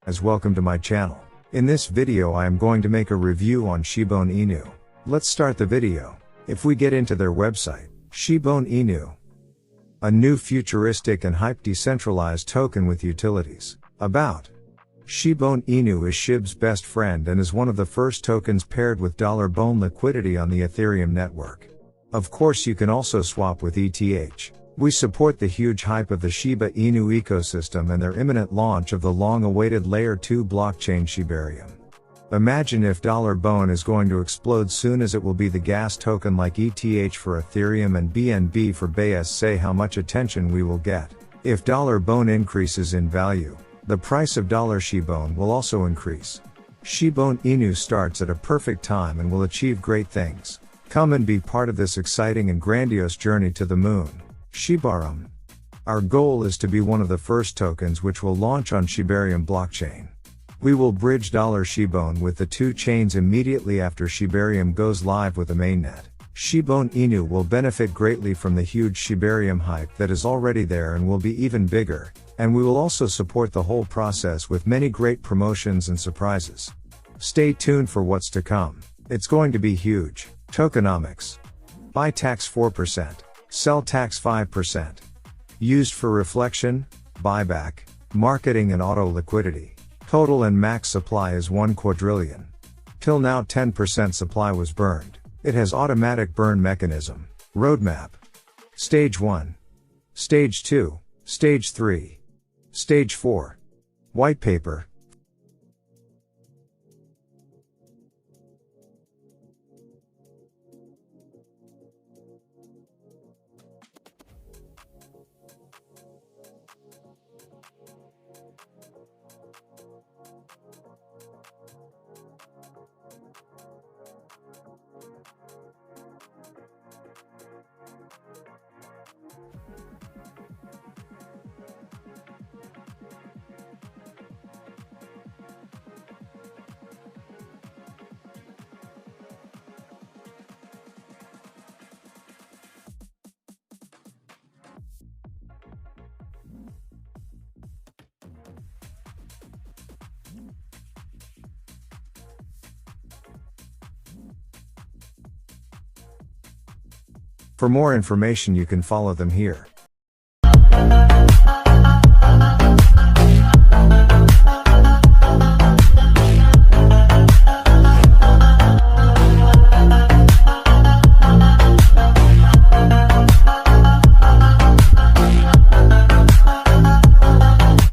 Welcome to my channel. In this video I am going to make a review on SHIBONE INU. Let's start the video. If we get into their website, SHIBONE INU, a new futuristic and hyped decentralized token with utilities. About SHIBONE INU is SHIB's best friend and is one of the first tokens paired with $bone liquidity on the Ethereum network. Of course you can also swap with ETH. We support the huge hype of the Shiba Inu ecosystem and their imminent launch of the long-awaited Layer 2 blockchain Shibarium. Imagine if $bone is going to explode soon, as it will be the gas token like ETH for Ethereum and BNB for BAYS. Say how much attention we will get. If $bone increases in value, the price of SHIBONE will also increase. SHIBONE INU starts at a perfect time and will achieve great things. Come and be part of this exciting and grandiose journey to the moon. Shibarium. Our goal is to be one of the first tokens which will launch on Shibarium blockchain. We will bridge SHIBONE with the two chains immediately after Shibarium goes live with the mainnet. SHIBONE INU will benefit greatly from the huge Shibarium hype that is already there and will be even bigger, and we will also support the whole process with many great promotions and surprises. Stay tuned for what's to come. It's going to be huge. Tokenomics. Buy tax 4%. Sell tax 5%. Used for reflection, buyback, marketing and auto liquidity. Total and max supply is 1 quadrillion. Till now 10% supply was burned. It has automatic burn mechanism. Roadmap. Stage 1. Stage 2. Stage 3. Stage 4. White paper. For more information you can follow them here.